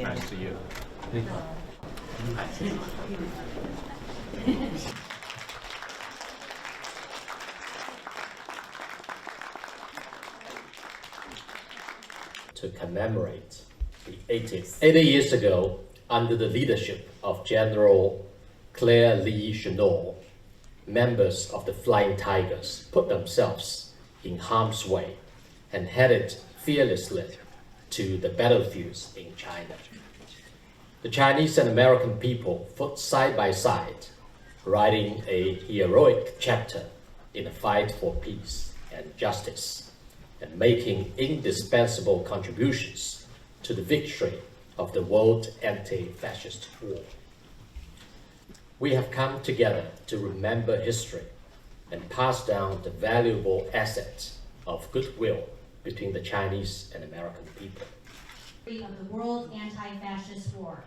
Nice to you. To commemorate the 80 years ago, under the leadership of General Claire Lee Chennault, members of the Flying Tigers put themselves in harm's way and headed fearlessly to the battlefields in China. The Chinese and American people fought side by side, writing a heroic chapter in the fight for peace and justice, and making indispensable contributions to the victory of the World Anti-Fascist War. We have come together to remember history and pass down the valuable assets of goodwill between the Chinese and American people. Of the World Anti-Fascist War.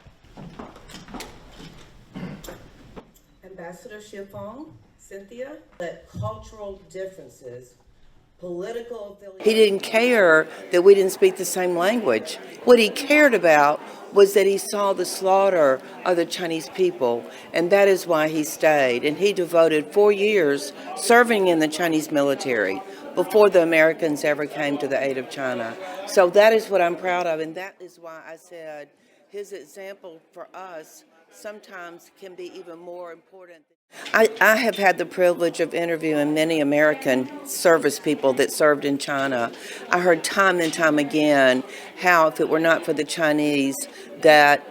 Ambassador Xie Feng, Cynthia, that cultural differences, political affiliation. He didn't care that we didn't speak the same language. What he cared about was that he saw the slaughter of the Chinese people, and that is why he stayed. And he devoted 4 years serving in the Chinese military before the Americans ever came to the aid of China. So that is what I'm proud of, and that is why I said his example for us sometimes can be even more important. I have had the privilege of interviewing many American service people that served in China. I heard time and time again how if it were not for the Chinese that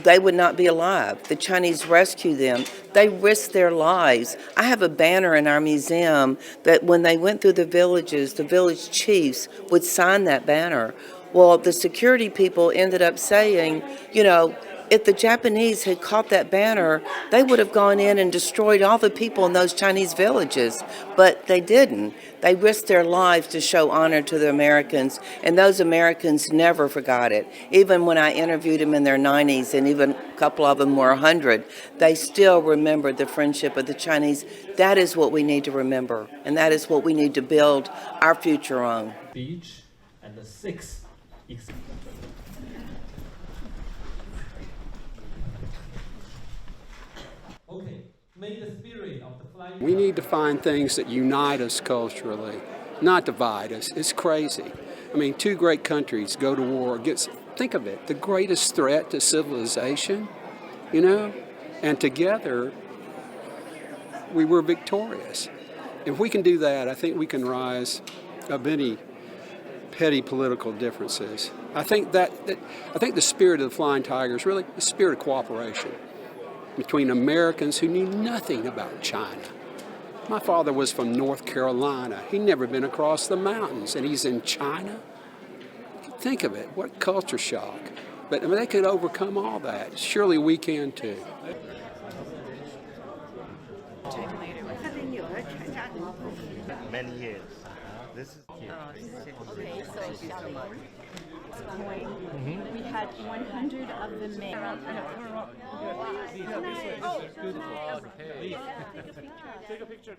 they would not be alive. The Chinese rescued them. They risked their lives. I have a banner in our museum that when they went through the villages, the village chiefs would sign that banner. Well, the security people ended up saying, you know, if the Japanese had caught that banner, they would have gone in and destroyed all the people in those Chinese villages. But they didn't. They risked their lives to show honor to the Americans, and those Americans never forgot it. Even when I interviewed them in their 90s, and even a couple of them were 100, they still remembered the friendship of the Chinese. That is what we need to remember, and that is what we need to build our future on. Beach and the 6th. Okay, may the spirit of the flying. We need to find things that unite us culturally, not divide us. It's crazy. I mean, two great countries go to war. Think of it, the greatest threat to civilization, you know, and together we were victorious. If we can do that, I think we can rise above any petty political differences. I think the spirit of the Flying Tigers really the spirit of cooperation between Americans who knew nothing about China. My father was from North Carolina. He'd never been across the mountains, and he's in China. Think of it, what culture shock. But I mean, they could overcome all that. Surely we can too. Many years. This is Okay, so shall we had 100 of the men. This is good for us. Hey. Take a picture.